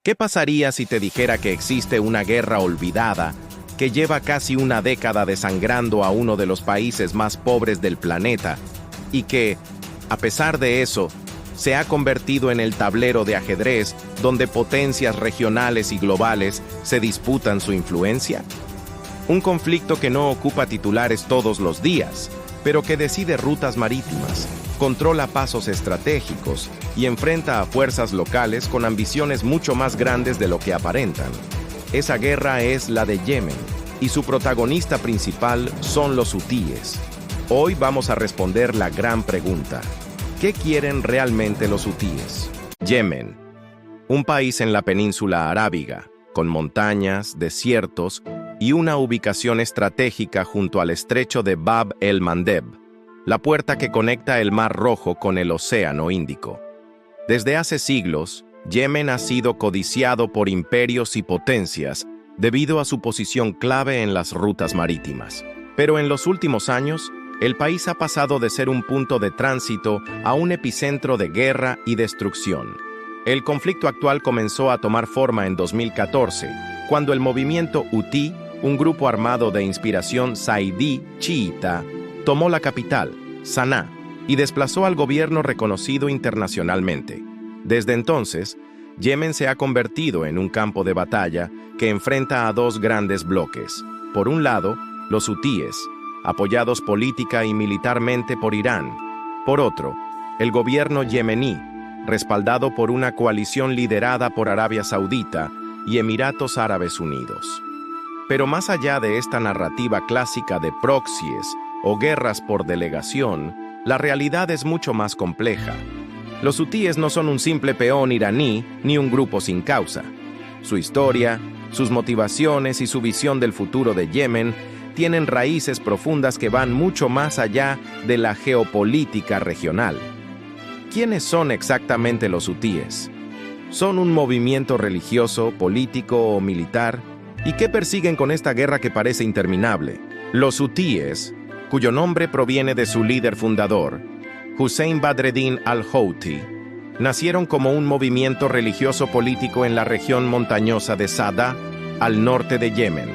¿Qué pasaría si te dijera que existe una guerra olvidada que lleva casi una década desangrando a uno de los países más pobres del planeta y que, a pesar de eso, se ha convertido en el tablero de ajedrez donde potencias regionales y globales se disputan su influencia? Un conflicto que no ocupa titulares todos los días, pero que decide rutas marítimas, controla pasos estratégicos y enfrenta a fuerzas locales con ambiciones mucho más grandes de lo que aparentan. Esa guerra es la de Yemen, y su protagonista principal son los hutíes. Hoy vamos a responder la gran pregunta: ¿qué quieren realmente los hutíes? Yemen, un país en la península arábiga, con montañas, desiertos y una ubicación estratégica junto al estrecho de Bab el-Mandeb, la puerta que conecta el Mar Rojo con el Océano Índico. Desde hace siglos, Yemen ha sido codiciado por imperios y potencias debido a su posición clave en las rutas marítimas. Pero en los últimos años, el país ha pasado de ser un punto de tránsito a un epicentro de guerra y destrucción. El conflicto actual comenzó a tomar forma en 2014, cuando el movimiento Hutí, un grupo armado de inspiración saidí chiita, tomó la capital, Saná, y desplazó al gobierno reconocido internacionalmente. Desde entonces, Yemen se ha convertido en un campo de batalla que enfrenta a dos grandes bloques. Por un lado, los hutíes, apoyados política y militarmente por Irán. Por otro, el gobierno yemení, respaldado por una coalición liderada por Arabia Saudita y Emiratos Árabes Unidos. Pero más allá de esta narrativa clásica de proxies o guerras por delegación, la realidad es mucho más compleja. Los hutíes no son un simple peón iraní ni un grupo sin causa. Su historia, sus motivaciones y su visión del futuro de Yemen tienen raíces profundas que van mucho más allá de la geopolítica regional. ¿Quiénes son exactamente los hutíes? ¿Son un movimiento religioso, político o militar? ¿Y qué persiguen con esta guerra que parece interminable? Los hutíes, cuyo nombre proviene de su líder fundador, Hussein Badreddin al-Houthi, nacieron como un movimiento religioso político en la región montañosa de Saada, al norte de Yemen.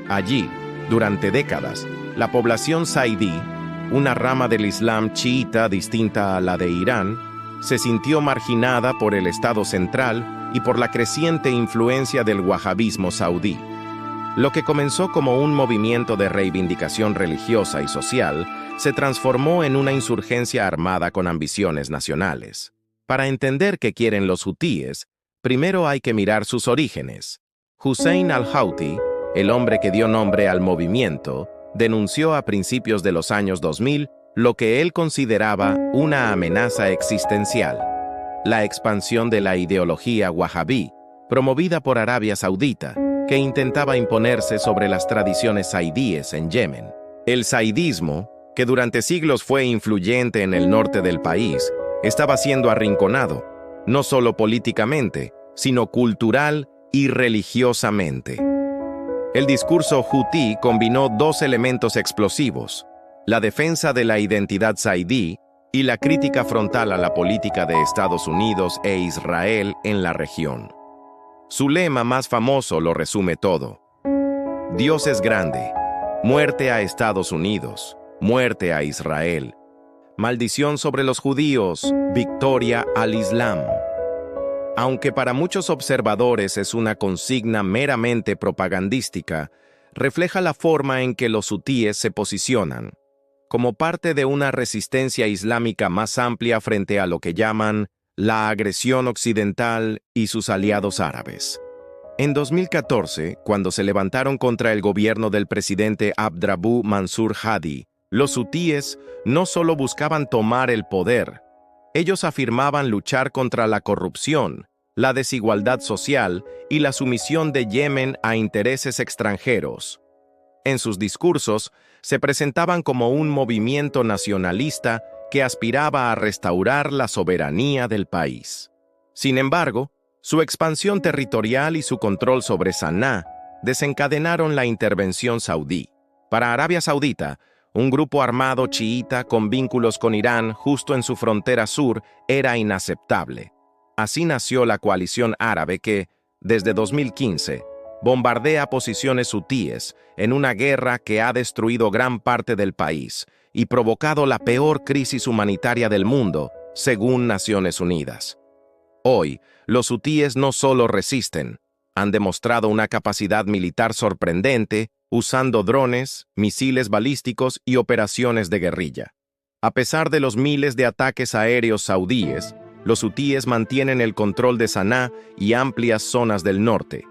Allí, durante décadas, la población saidí, una rama del Islam chiita distinta a la de Irán, se sintió marginada por el Estado central y por la creciente influencia del wahabismo saudí. Lo que comenzó como un movimiento de reivindicación religiosa y social se transformó en una insurgencia armada con ambiciones nacionales. Para entender qué quieren los hutíes, primero hay que mirar sus orígenes. Hussein al-Houthi, el hombre que dio nombre al movimiento, denunció a principios de los años 2000 lo que él consideraba una amenaza existencial: la expansión de la ideología wahabí, promovida por Arabia Saudita, que intentaba imponerse sobre las tradiciones saidíes en Yemen. El saidismo, que durante siglos fue influyente en el norte del país, estaba siendo arrinconado, no solo políticamente, sino cultural y religiosamente. El discurso hutí combinó dos elementos explosivos: la defensa de la identidad saidí y la crítica frontal a la política de Estados Unidos e Israel en la región. Su lema más famoso lo resume todo: Dios es grande, muerte a Estados Unidos, muerte a Israel, maldición sobre los judíos, victoria al Islam. Aunque para muchos observadores es una consigna meramente propagandística, refleja la forma en que los hutíes se posicionan, como parte de una resistencia islámica más amplia frente a lo que llaman la agresión occidental y sus aliados árabes. En 2014, cuando se levantaron contra el gobierno del presidente Abdrabbuh Mansur Hadi, los hutíes no solo buscaban tomar el poder, ellos afirmaban luchar contra la corrupción, la desigualdad social y la sumisión de Yemen a intereses extranjeros. En sus discursos, se presentaban como un movimiento nacionalista que aspiraba a restaurar la soberanía del país. Sin embargo, su expansión territorial y su control sobre Saná desencadenaron la intervención saudí. Para Arabia Saudita, un grupo armado chiita con vínculos con Irán justo en su frontera sur era inaceptable. Así nació la coalición árabe que, desde 2015, bombardea posiciones hutíes en una guerra que ha destruido gran parte del país y provocado la peor crisis humanitaria del mundo, según Naciones Unidas. Hoy, los hutíes no solo resisten, han demostrado una capacidad militar sorprendente usando drones, misiles balísticos y operaciones de guerrilla. A pesar de los miles de ataques aéreos saudíes, los hutíes mantienen el control de Saná y amplias zonas del norte.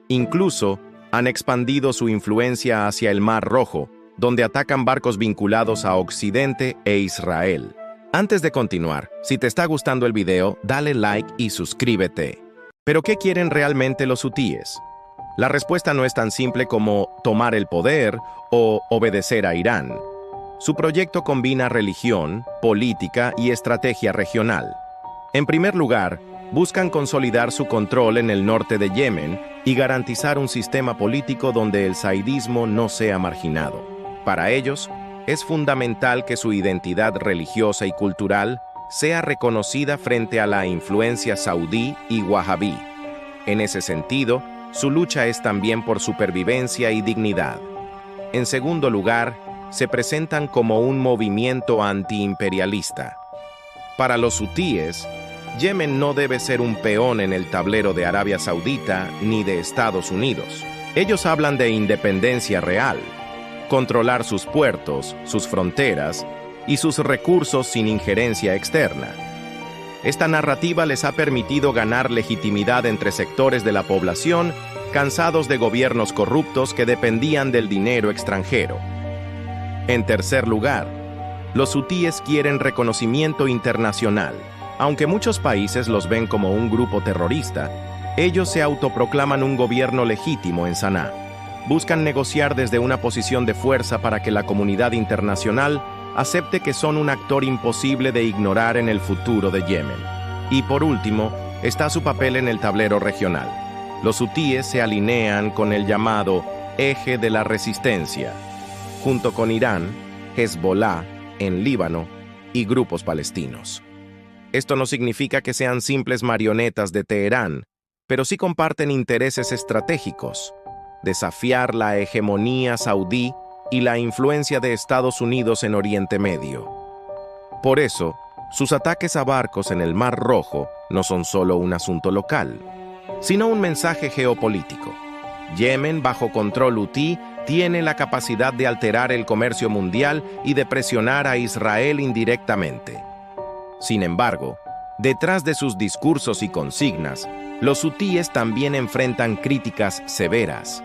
Incluso, han expandido su influencia hacia el Mar Rojo, donde atacan barcos vinculados a Occidente e Israel. Antes de continuar, si te está gustando el video, dale like y suscríbete. ¿Pero qué quieren realmente los hutíes? La respuesta no es tan simple como tomar el poder o obedecer a Irán. Su proyecto combina religión, política y estrategia regional. En primer lugar, buscan consolidar su control en el norte de Yemen y garantizar un sistema político donde el saidismo no sea marginado. Para ellos, es fundamental que su identidad religiosa y cultural sea reconocida frente a la influencia saudí y wahabí. En ese sentido, su lucha es también por supervivencia y dignidad. En segundo lugar, se presentan como un movimiento antiimperialista. Para los hutíes, Yemen no debe ser un peón en el tablero de Arabia Saudita ni de Estados Unidos. Ellos hablan de independencia real, controlar sus puertos, sus fronteras y sus recursos sin injerencia externa. Esta narrativa les ha permitido ganar legitimidad entre sectores de la población cansados de gobiernos corruptos que dependían del dinero extranjero. En tercer lugar, los hutíes quieren reconocimiento internacional. Aunque muchos países los ven como un grupo terrorista, ellos se autoproclaman un gobierno legítimo en Saná. Buscan negociar desde una posición de fuerza para que la comunidad internacional acepte que son un actor imposible de ignorar en el futuro de Yemen. Y por último, está su papel en el tablero regional. Los hutíes se alinean con el llamado Eje de la Resistencia, junto con Irán, Hezbollah en Líbano y grupos palestinos. Esto no significa que sean simples marionetas de Teherán, pero sí comparten intereses estratégicos: desafiar la hegemonía saudí y la influencia de Estados Unidos en Oriente Medio. Por eso, sus ataques a barcos en el Mar Rojo no son solo un asunto local, sino un mensaje geopolítico. Yemen, bajo control hutí, tiene la capacidad de alterar el comercio mundial y de presionar a Israel indirectamente. Sin embargo, detrás de sus discursos y consignas, los hutíes también enfrentan críticas severas.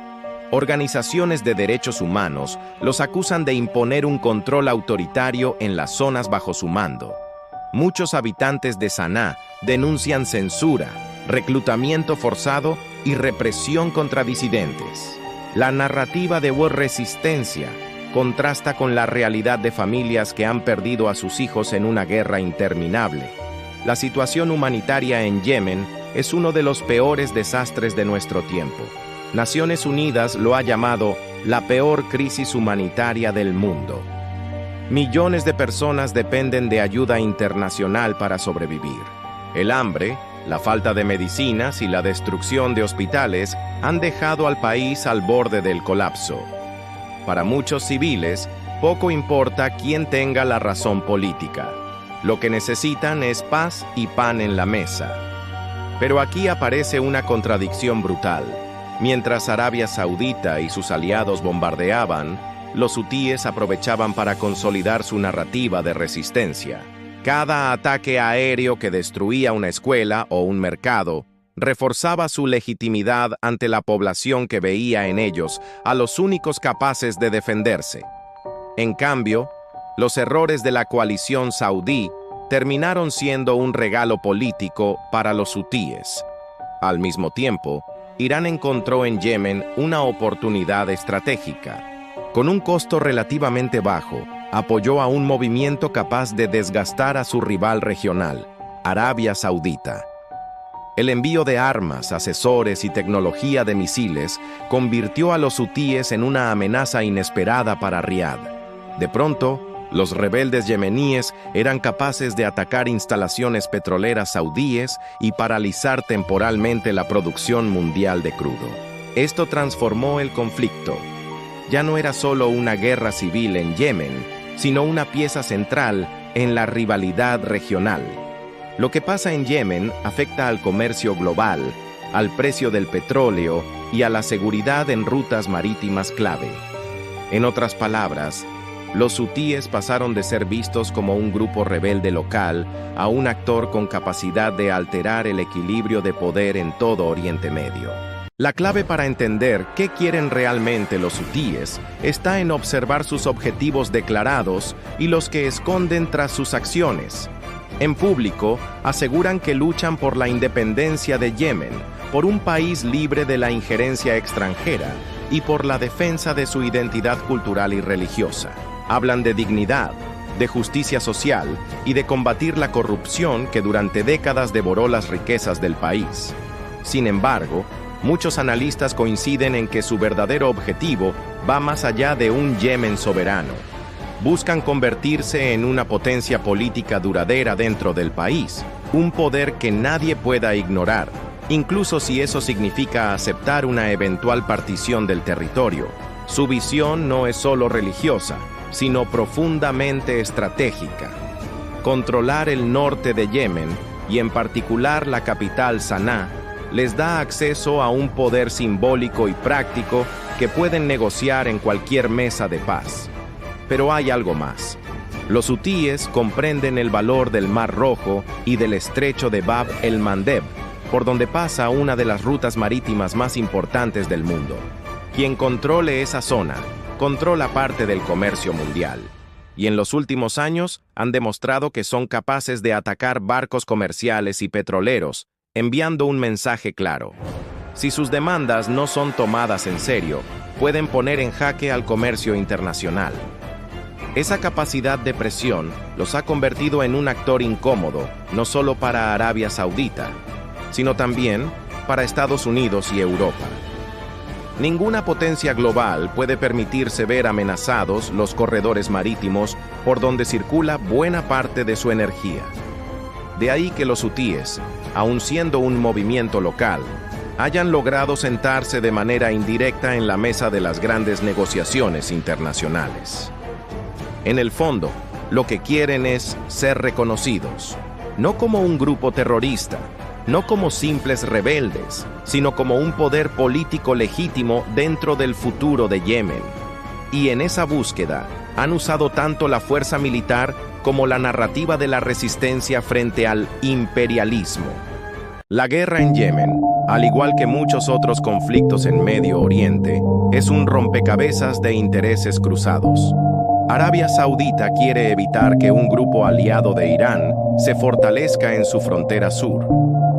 Organizaciones de derechos humanos los acusan de imponer un control autoritario en las zonas bajo su mando. Muchos habitantes de Saná denuncian censura, reclutamiento forzado y represión contra disidentes. La narrativa de resistencia contrasta con la realidad de familias que han perdido a sus hijos en una guerra interminable. La situación humanitaria en Yemen es uno de los peores desastres de nuestro tiempo. Naciones Unidas lo ha llamado la peor crisis humanitaria del mundo. Millones de personas dependen de ayuda internacional para sobrevivir. El hambre, la falta de medicinas y la destrucción de hospitales han dejado al país al borde del colapso. Para muchos civiles, poco importa quién tenga la razón política. Lo que necesitan es paz y pan en la mesa. Pero aquí aparece una contradicción brutal. Mientras Arabia Saudita y sus aliados bombardeaban, los hutíes aprovechaban para consolidar su narrativa de resistencia. Cada ataque aéreo que destruía una escuela o un mercado reforzaba su legitimidad ante la población que veía en ellos a los únicos capaces de defenderse. En cambio, los errores de la coalición saudí terminaron siendo un regalo político para los hutíes. Al mismo tiempo, Irán encontró en Yemen una oportunidad estratégica. Con un costo relativamente bajo, apoyó a un movimiento capaz de desgastar a su rival regional, Arabia Saudita. El envío de armas, asesores y tecnología de misiles convirtió a los hutíes en una amenaza inesperada para Riad. De pronto, Los rebeldes yemeníes eran capaces de atacar instalaciones petroleras saudíes y paralizar temporalmente la producción mundial de crudo. Esto transformó el conflicto. Ya no era solo una guerra civil en Yemen, sino una pieza central en la rivalidad regional. Lo que pasa en Yemen afecta al comercio global, al precio del petróleo y a la seguridad en rutas marítimas clave. En otras palabras, los hutíes pasaron de ser vistos como un grupo rebelde local a un actor con capacidad de alterar el equilibrio de poder en todo Oriente Medio. La clave para entender qué quieren realmente los hutíes está en observar sus objetivos declarados y los que esconden tras sus acciones. En público, aseguran que luchan por la independencia de Yemen, por un país libre de la injerencia extranjera y por la defensa de su identidad cultural y religiosa. Hablan de dignidad, de justicia social y de combatir la corrupción que durante décadas devoró las riquezas del país. Sin embargo, muchos analistas coinciden en que su verdadero objetivo va más allá de un Yemen soberano. Buscan convertirse en una potencia política duradera dentro del país, un poder que nadie pueda ignorar, incluso si eso significa aceptar una eventual partición del territorio. Su visión no es solo religiosa, sino profundamente estratégica. Controlar el norte de Yemen, y en particular la capital Saná, les da acceso a un poder simbólico y práctico que pueden negociar en cualquier mesa de paz. Pero hay algo más. Los hutíes comprenden el valor del Mar Rojo y del estrecho de Bab el-Mandeb, por donde pasa una de las rutas marítimas más importantes del mundo. Quien controle esa zona, controla parte del comercio mundial. Y en los últimos años han demostrado que son capaces de atacar barcos comerciales y petroleros, enviando un mensaje claro. Si sus demandas no son tomadas en serio, pueden poner en jaque al comercio internacional. Esa capacidad de presión los ha convertido en un actor incómodo, no solo para Arabia Saudita, sino también para Estados Unidos y Europa. Ninguna potencia global puede permitirse ver amenazados los corredores marítimos por donde circula buena parte de su energía. De ahí que los hutíes, aun siendo un movimiento local, hayan logrado sentarse de manera indirecta en la mesa de las grandes negociaciones internacionales. En el fondo, lo que quieren es ser reconocidos, no como un grupo terrorista, no como simples rebeldes, sino como un poder político legítimo dentro del futuro de Yemen. Y en esa búsqueda, han usado tanto la fuerza militar como la narrativa de la resistencia frente al imperialismo. La guerra en Yemen, al igual que muchos otros conflictos en Medio Oriente, es un rompecabezas de intereses cruzados. Arabia Saudita quiere evitar que un grupo aliado de Irán se fortalezca en su frontera sur.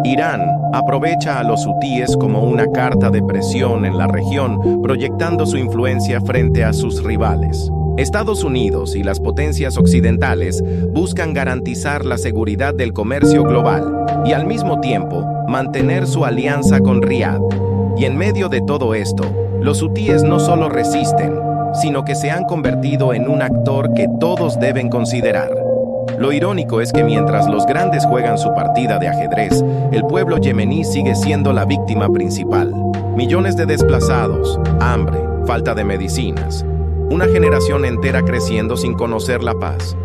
Irán aprovecha a los hutíes como una carta de presión en la región, proyectando su influencia frente a sus rivales. Estados Unidos y las potencias occidentales buscan garantizar la seguridad del comercio global y al mismo tiempo mantener su alianza con Riad. Y en medio de todo esto, los hutíes no solo resisten, sino que se han convertido en un actor que todos deben considerar. Lo irónico es que mientras los grandes juegan su partida de ajedrez, el pueblo yemení sigue siendo la víctima principal. Millones de desplazados, hambre, falta de medicinas, una generación entera creciendo sin conocer la paz.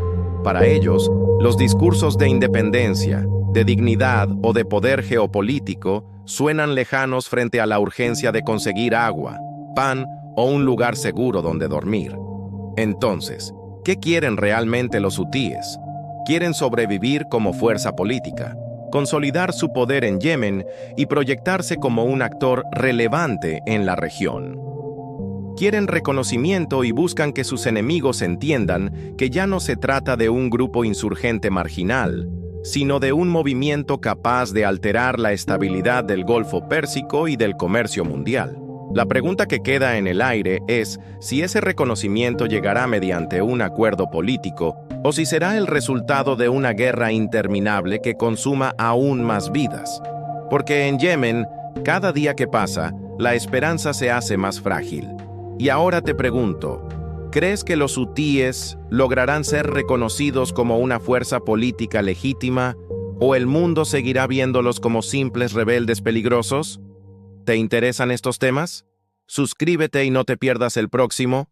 Para ellos, los discursos de independencia, de dignidad o de poder geopolítico suenan lejanos frente a la urgencia de conseguir agua, pan o un lugar seguro donde dormir. Entonces, ¿qué quieren realmente los hutíes? Quieren sobrevivir como fuerza política, consolidar su poder en Yemen y proyectarse como un actor relevante en la región. Quieren reconocimiento y buscan que sus enemigos entiendan que ya no se trata de un grupo insurgente marginal, sino de un movimiento capaz de alterar la estabilidad del Golfo Pérsico y del comercio mundial. La pregunta que queda en el aire es si ese reconocimiento llegará mediante un acuerdo político o si será el resultado de una guerra interminable que consuma aún más vidas. Porque en Yemen, cada día que pasa, la esperanza se hace más frágil. Y ahora te pregunto, ¿Crees que los hutíes lograrán ser reconocidos como una fuerza política legítima o el mundo seguirá viéndolos como simples rebeldes peligrosos? ¿Te interesan estos temas? Suscríbete y no te pierdas el próximo.